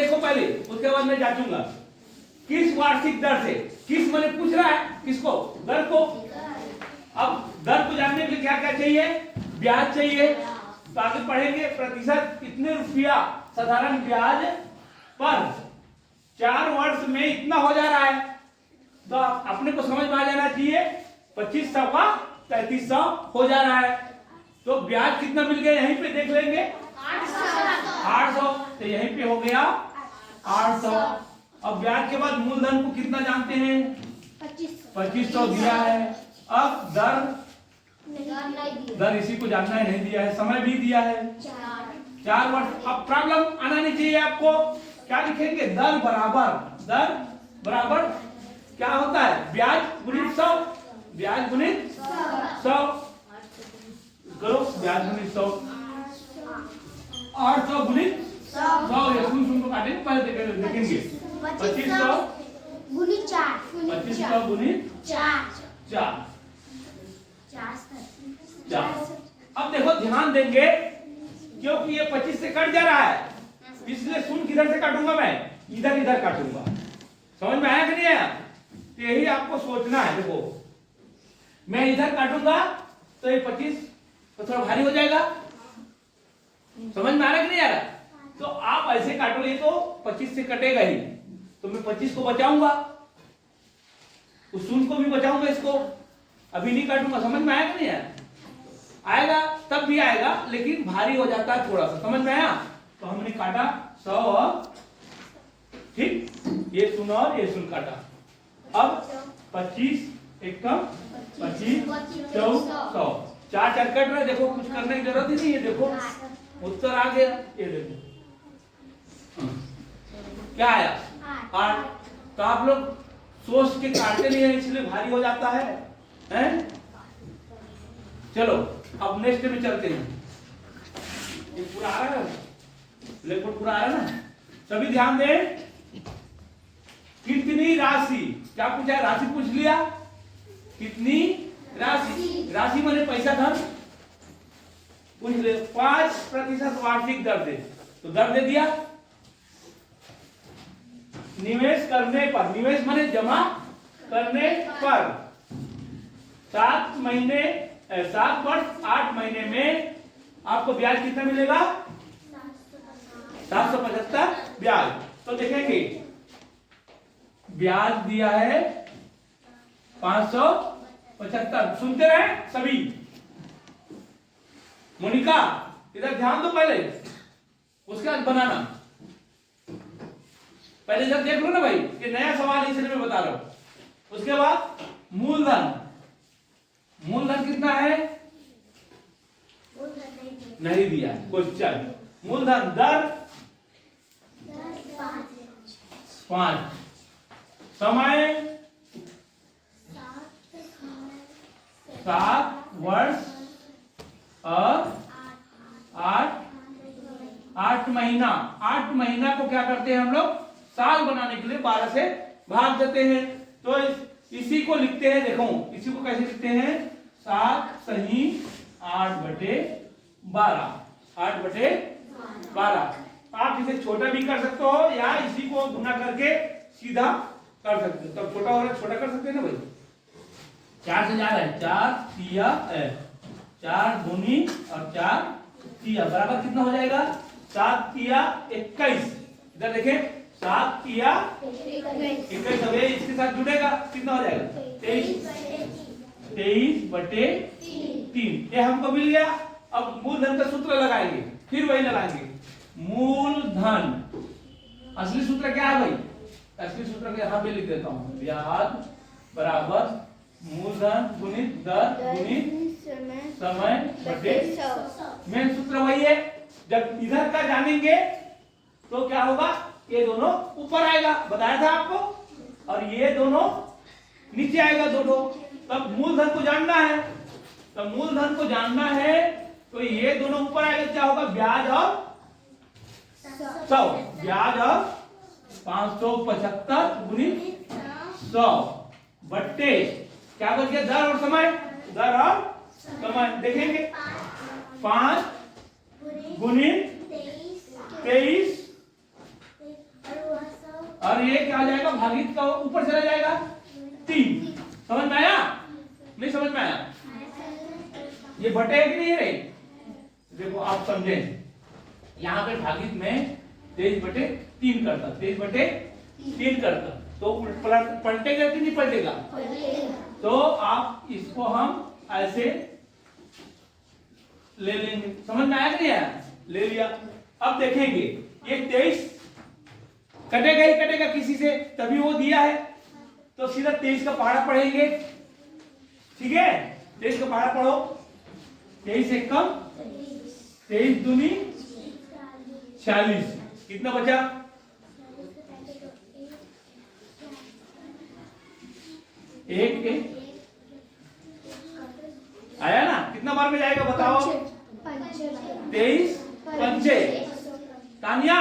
देखो पहले, उसके बाद मैं जांचूंगा। किस वार्षिक दर से, किस मैंने पूछ रहा है किसको, दर को। अब दर को जानने के लिए क्या क्या चाहिए, ब्याज चाहिए। तो आगे पढ़ेंगे प्रतिशत कितने रुपया साधारण ब्याज पर 4 वर्ष में इतना हो जा रहा है। तो अपने को समझ में आ जाना चाहिए 2500 का 3300 हो जा रहा है। तो ब्याज कितना मिल गया यहीं पे देख लेंगे, 800। तो यहीं पे हो गया 800। अब ब्याज के बाद मूलधन को कितना जानते हैं, 2500 दिया है। अब दर इसी को जानना है, नहीं दिया है। समय भी दिया है 4 वर्ष। अब प्रॉब्लम आना नहीं चाहिए आपको। क्या लिखेंगे, दर बराबर क्या होता है, ब्याज गुणित 100, ब्याज गुणित 100 करो, ब्याज गुणित 100, 800 गुणित 100। ये सुन को काटेंगे, पहले देखेंगे 2500 गुणित 4, 2500 गुणित 4। अब देखो ध्यान देंगे, क्योंकि ये 25 से कट जा रहा है, इसलिए शून्य किधर से काटूंगा, मैं इधर काटूंगा। समझ में आया कि नहीं आया, तो यही आपको सोचना है। देखो मैं इधर काटूंगा तो ये 25 तो थोड़ा भारी हो जाएगा। समझ में आ रहा कि नहीं आ रहा, तो आप ऐसे काटोगे तो 25 से कटेगा ही, तो मैं 25 को बचाऊंगा, उस शून्य को भी बचाऊंगा, इसको अभी नहीं काटूंगा। समझ में आया कि नहीं आया, आएगा तब भी आएगा, लेकिन भारी हो जाता है थोड़ा सा। समझ में आया, तो हमने काटा 100 और ठीक, ये शून्य और ये शून्य काटा। अब 25 एक कम 25 100 4 कट रहा है। देखो कुछ करने की जरूरत ही नहीं है, देखो उत्तर आ गया। ये देखो क्या आया, 8। तो आप लोग सोच के काटते नहीं है, इसलिए भारी हो जाता है, हैं? चलो अब नेक्स्ट में चलते हैं। ये पूरा आ रहा है, ब्लैकबोर्ड पूरा आ रहा है ना, सभी ध्यान दें। कितनी राशि, क्या पूछा है, राशि पूछ लिया। कितनी राशि माने पैसा धन पूछ ले। 5% वार्षिक दर दे, तो दर दे दिया। निवेश करने पर, निवेश माने जमा करने पर 7 वर्ष 8 महीने में आपको ब्याज कितना मिलेगा, 775 ब्याज। तो देखेंगे ब्याज दिया है 575। सुनते रहे सभी। मोनिका इधर ध्यान दो, पहले उसके बाद बनाना। पहले जब देख लो ना भाई, ये नया सवाल इसलिए मैं बता रहा हूं। उसके बाद मूलधन कितना है, नहीं दिया क्वेश्चन। मूलधन दर 5, समय 7 वर्ष और 8 महीना। 8 महीना को क्या करते हैं हम लोग, साल बनाने के लिए 12 से भाग देते हैं। तो इसी को लिखते हैं, देखो इसी को कैसे लिखते हैं, 7 सही 8/12, 8/12। आप इसे छोटा भी कर सकते हो या इसी को गुना करके सीधा कर सकते हो। तब छोटा हो रहा है, छोटा कर सकते हैं ना भाई, 4 से ज्यादा है, 4 तिया 4 दूनी और 4 तिया बराबर कितना हो जाएगा, 7 तिया 21। इधर देखें 7 तिया 21, अब इसके साथ जुड़ेगा कितना हो जाएगा, 23/3। ये हमको मिल गया। अब मूलधन का सूत्र लगाएंगे, फिर वही लगाएंगे मूलधन। असली सूत्र क्या है भाई, असली सूत्र के यहाँ पे लिख देता हूँ, ब्याज बराबर मूलधन गुणित दर गुणित समय बटे 100। मेन सूत्र वही है। जब इधर का जानेंगे तो क्या होगा, ये दोनों ऊपर आएगा, बताया था आपको, और ये दोनों नीचे आएगा दोनों। तब मूलधन को जानना है, तब मूलधन को जानना है तो ये दोनों ऊपर आएगा, क्या होगा, ब्याज और 100, ब्याज और 575 गुणित 100 बट्टे क्या बच गया, दर और समय, दर और समय। देखेंगे 5 गुणित 23 और ये क्या हो जाएगा, भागित का ऊपर चला जाएगा 3। समझ में आया? नहीं समझ में आया? ये बटे है कि नहीं है? देखो आप समझे, यहाँ पे भागित में 23/3 करता, 23/3 करता, तो पलटेगा कि नहीं पलटेगा? तो आप इसको हम ऐसे ले लेंगे। समझ में आया कि नहीं आया? ले लिया। अब देखेंगे ये 23 कटेगा ही कटेगा किसी से, तभी वो दिया है, तो सीधा 23 का पहाड़ा पढ़ेंगे। ठीक है, 23 का पहाड़ा पढ़ो। 23 एक कम 23 दूनी 40। कितना बचा? 1 आया ना? कितना बार में जाएगा बताओ? 23 पंचे। तानिया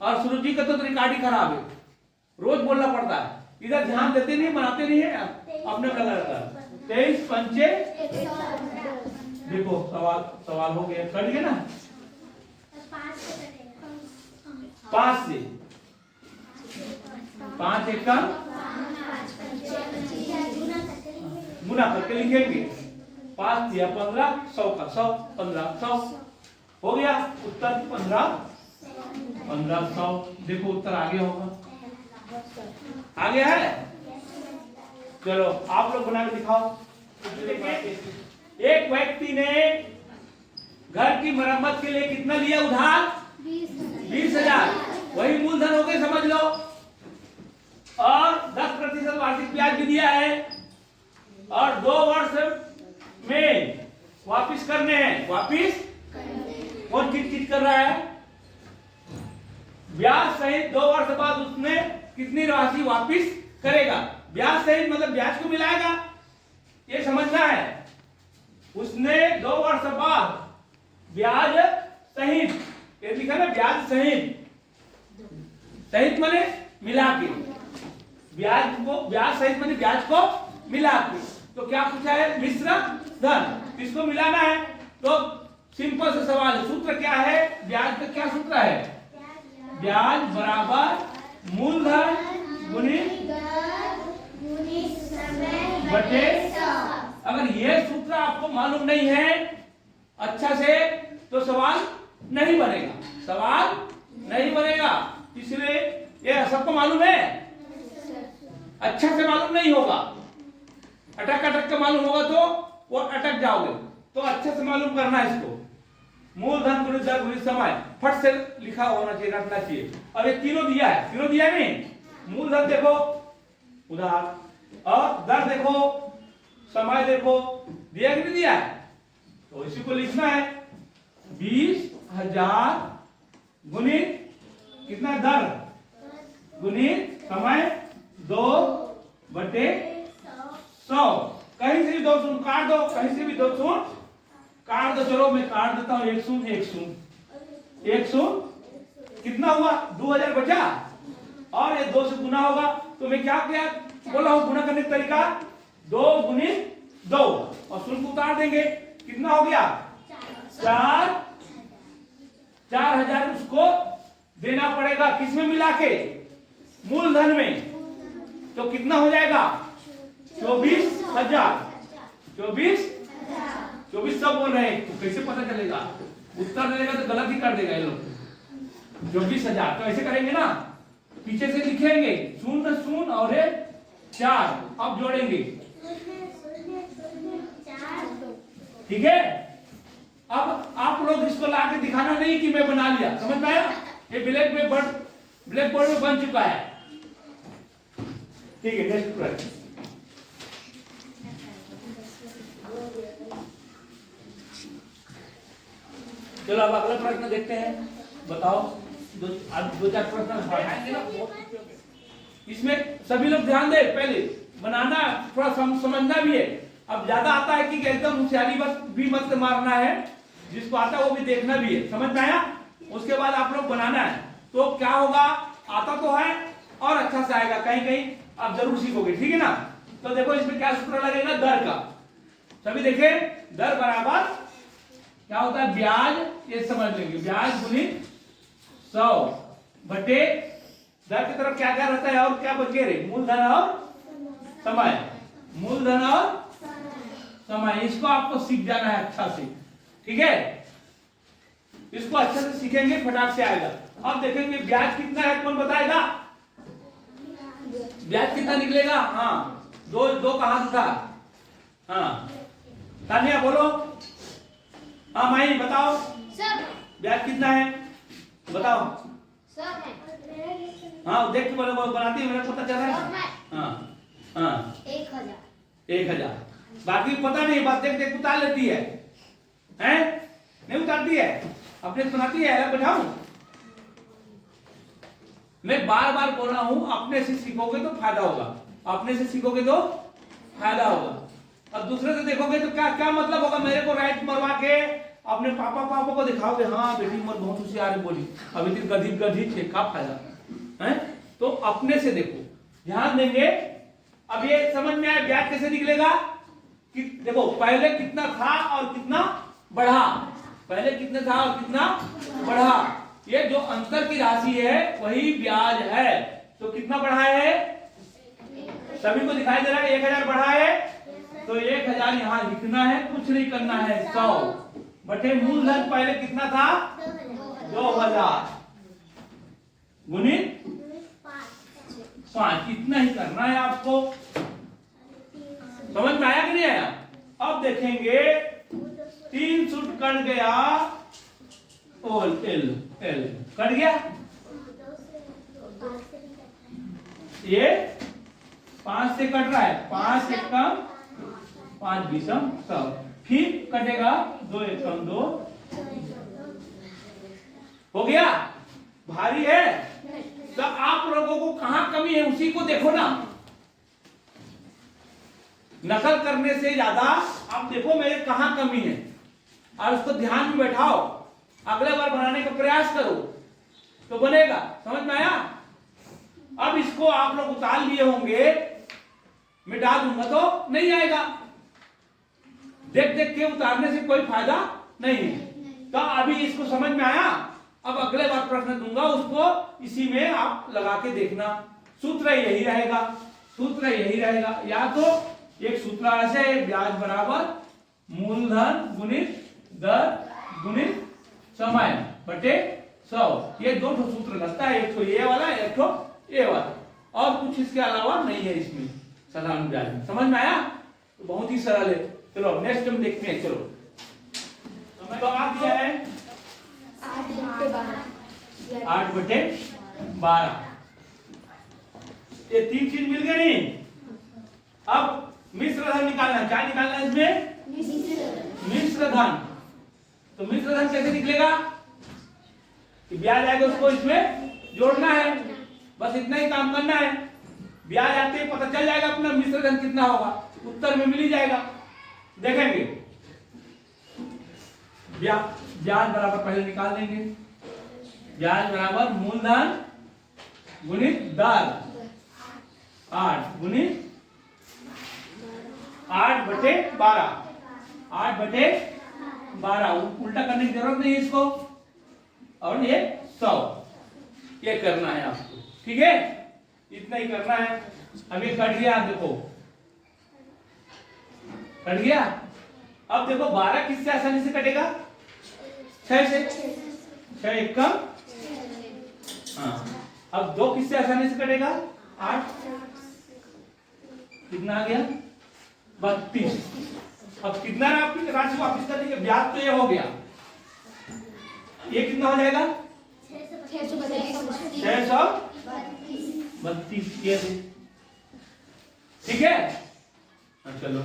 और सूरज जी का तो रिकॉर्ड ही खराब है, रोज बोलना पड़ता है, इधर ध्यान देते नहीं, बनाते नहीं है, अपने लगा रहता है। 23 पंचे, देखो सवाल हो गया, कर लिए ना? 5 से 5 एक कम गुना करके लिखेंगे। 5 या 15, 100 का 100, 15, 100 हो गया। उत्तर 1500। देखो उत्तर आगे होगा, आगे है। चलो आप लोग बना के दिखाओ। एक व्यक्ति ने घर की मरम्मत के लिए कितना लिया उधार? 20,000। वही मूलधन हो गए, समझ लो। और 10% वार्षिक ब्याज भी दिया है, और 2 वर्ष में वापिस करने हैं। वापिस कौन चिट कर रहा है? ब्याज सहित 2 वर्ष बाद उसने कितनी राशि वापिस करेगा? ब्याज सहित मतलब ब्याज को मिलाएगा, ये समझना है। उसने 2 वर्ष बाद ब्याज सहित, ये लिखा ना ब्याज सहित, सहित माने मिला के, ब्याज सहित माने ब्याज को मिला के। तो क्या पूछा है? मिश्र धन, इसको मिलाना है। तो सिंपल सा सवाल है, सूत्र क्या है? ब्याज का क्या सूत्र है? ब्याज बराबर मूलधन गुणित बटे। अगर ये सूत्र आपको मालूम नहीं है अच्छा से, तो सवाल नहीं बनेगा, सवाल नहीं बनेगा। इसलिए ये सबको मालूम है, अच्छा से मालूम नहीं होगा, अटक अटक के मालूम होगा तो वो अटक जाओगे। तो अच्छे से मालूम करना है इसको। मूलधन गुणित दर गुणित समय, फट से लिखा होना चाहिए, रखना चाहिए। अब ये तीनों दिया है, तीनों दिया नहीं? मूलधन देखो उधार, और दर देखो, समय देखो, दिया कि नहीं दिया है? तो इसी को लिखना है। 20,000 गुणित कितना? दर गुणित समय 2/100। कहीं से भी 2 शून्य काट दो, कहीं से भी 2 शून्य काट दो। चलो मैं काट देता हूं, 1 शून्य 1 शून्य 1 शून्य। कितना हुआ? 2000 बचा, और ये 2 से गुना होगा। तो मैं क्या किया बोला हूं गुना करने का तरीका? 2 गुणित 2, और शून्य को उतार देंगे। कितना हो गया? 4,000 उसको देना पड़ेगा, किसमें मिला के? मूलधन में। तो कितना हो जाएगा? 24,000। 24 सब बोल रहे हैं, तो कैसे पता चलेगा? उत्तर देगा तो गलत ही कर देगा ये लोग। 24,000 तो ऐसे करेंगे ना, पीछे से लिखेंगे 0 0 और 4, अब जोड़ेंगे। ठीक है, अब आप लोग इसको लाके दिखाना नहीं कि मैं बना लिया, समझ में आया? ये ब्लैक बोर्ड में बन चुका है। ठीक है, नेक्स्ट प्रश्न। चलो अब अगला प्रश्न देखते हैं, बताओ। दो चार प्रश्न बढ़ाएंगे ना, इसमें सभी लोग ध्यान दे, पहले बनाना थोड़ा समझना भी है। अब ज्यादा आता है कि एकदम होशियारी बस भी मत मारना है, जिसको आता है वो भी देखना भी है, समझ में आया? उसके बाद आप लोग बनाना है, तो क्या होगा? आता तो है और अच्छा से आएगा, कहीं कहीं आप जरूर सीखोगे, ठीक है ना? तो देखो इसमें क्या सूत्र लगेगा? दर का। सभी देखे, दर बराबर क्या होता है? ब्याज, ये समझ लेंगे, ब्याज गुणित 100 बटे दर की तरफ क्या क्या रहता है और क्या बच गए रे? मूलधन और समय। मूलधन और समय, इसको आपको सीख जाना है अच्छा से, ठीक है? इसको अच्छे से सीखेंगे फटाक से आएगा। अब देखेंगे ब्याज कितना है, कौन बताएगा? ब्याज कितना निकलेगा? हाँ, दो का हाथ उठा। हाँ तानिया बोलो। हाँ माई बताओ सर ब्याज कितना है बताओ। सर हाँ देख के बोलो, बनाती है, मेरे पता चल रहा है। हाँ हाँ 1000। बाकी पता नहीं, बात देख देख उतार लेती है, हैं? नहीं उतारती है, अपने से बनाती है। अलग बैठाऊं? मैं बार बार बोल रहा हूं, अपने से सीखोगे तो फायदा होगा, अपने से सीखोगे तो फायदा होगा। अब दूसरे से देखोगे तो क्या क्या मतलब होगा? मेरे को राइट मरवा के अपने पापा को दिखाओगे, हाँ बेटी उम्र बहुत होशियार है बोली, अभी तक गधी थे, क्या फायदा है? तो अपने से देखो, ध्यान देंगे। अब ये समझ में आया ब्याज कैसे निकलेगा कि देखो पहले कितना था और कितना बढ़ा, पहले कितना था और कितना बढ़ा, ये जो अंतर की राशि है वही ब्याज है। तो कितना बढ़ा है? सभी को दिखाई दे रहा है 1000 बढ़ा है, तो 1000 यहां लिखना है, कुछ नहीं करना है। 100 बटे मूलधन पहले कितना था? 2000 गुणित 5, इतना ही करना है आपको। समझ में आया कि नहीं आया? अब देखेंगे 3 सूट कट गया, एल कट गया, ये 5 से कट रहा है, 5 एक कम 5 बीसम 100, फिर कटेगा 2 एक कम 2, हो गया। भारी है तो आप लोगों को कहां कमी है उसी को देखो ना, नकल करने से ज्यादा आप देखो मेरे कहां कमी है और उसको ध्यान में बैठाओ, अगले बार बनाने का प्रयास करो तो बनेगा। समझ में आया? अब इसको आप लोग उतार लिए होंगे, मिटा दूंगा तो नहीं आएगा, देख देख के उतारने से कोई फायदा नहीं है। तो अभी इसको समझ में आया? अब अगले बार प्रश्न दूंगा उसको इसी में आप लगा के देखना, सूत्र यही रहेगा, सूत्र यही रहेगा। या तो एक सूत्र ऐसे है, ब्याज बराबर मूलधन गुणित दर गुणित समय बटे 100, ये दो सूत्र लगता है, एक तो ये वाला एक तो ये वाला, और कुछ इसके अलावा नहीं है इसमें साधारण ब्याज में। समझ में आया? तो बहुत ही सरल है। चलो नेक्स्ट हम देखते हैं। चलो समय तो आ गया है 8 बटे 12, ये 3 चीज मिल गई नहीं। अब मिश्र धन निकालना है, क्या निकालना है इसमें? मिश्र धन। तो मिश्र धन कैसे निकलेगा कि ब्याज आएगा उसको इसमें जोड़ना है, बस इतना ही काम करना है। ब्याज आते ही पता चल जाएगा अपना मिश्र धन कितना होगा, उत्तर में मिल ही जाएगा। देखेंगे ब्याज बराबर पहले निकाल देंगे, ब्याज बराबर मूलधन गुणित दर 8 गुणित 8 बटे 12, 8 बटे 12, उल्टा करने की जरूरत नहीं है इसको, और ये 100, ये करना है आपको, ठीक है? इतना ही करना है। अब ये कट गया, देखो कट गया। अब देखो 12 किससे आसानी से कटेगा? 6 से, 6 एक कम, हाँ। अब 2 किससे आसानी से कटेगा? 8, कितना आ गया? 32। अब कितना आपकी राशि वापस कर देंगे? ब्याज तो ये हो गया, ये कितना हो जाएगा? 632, ठीक है? चलो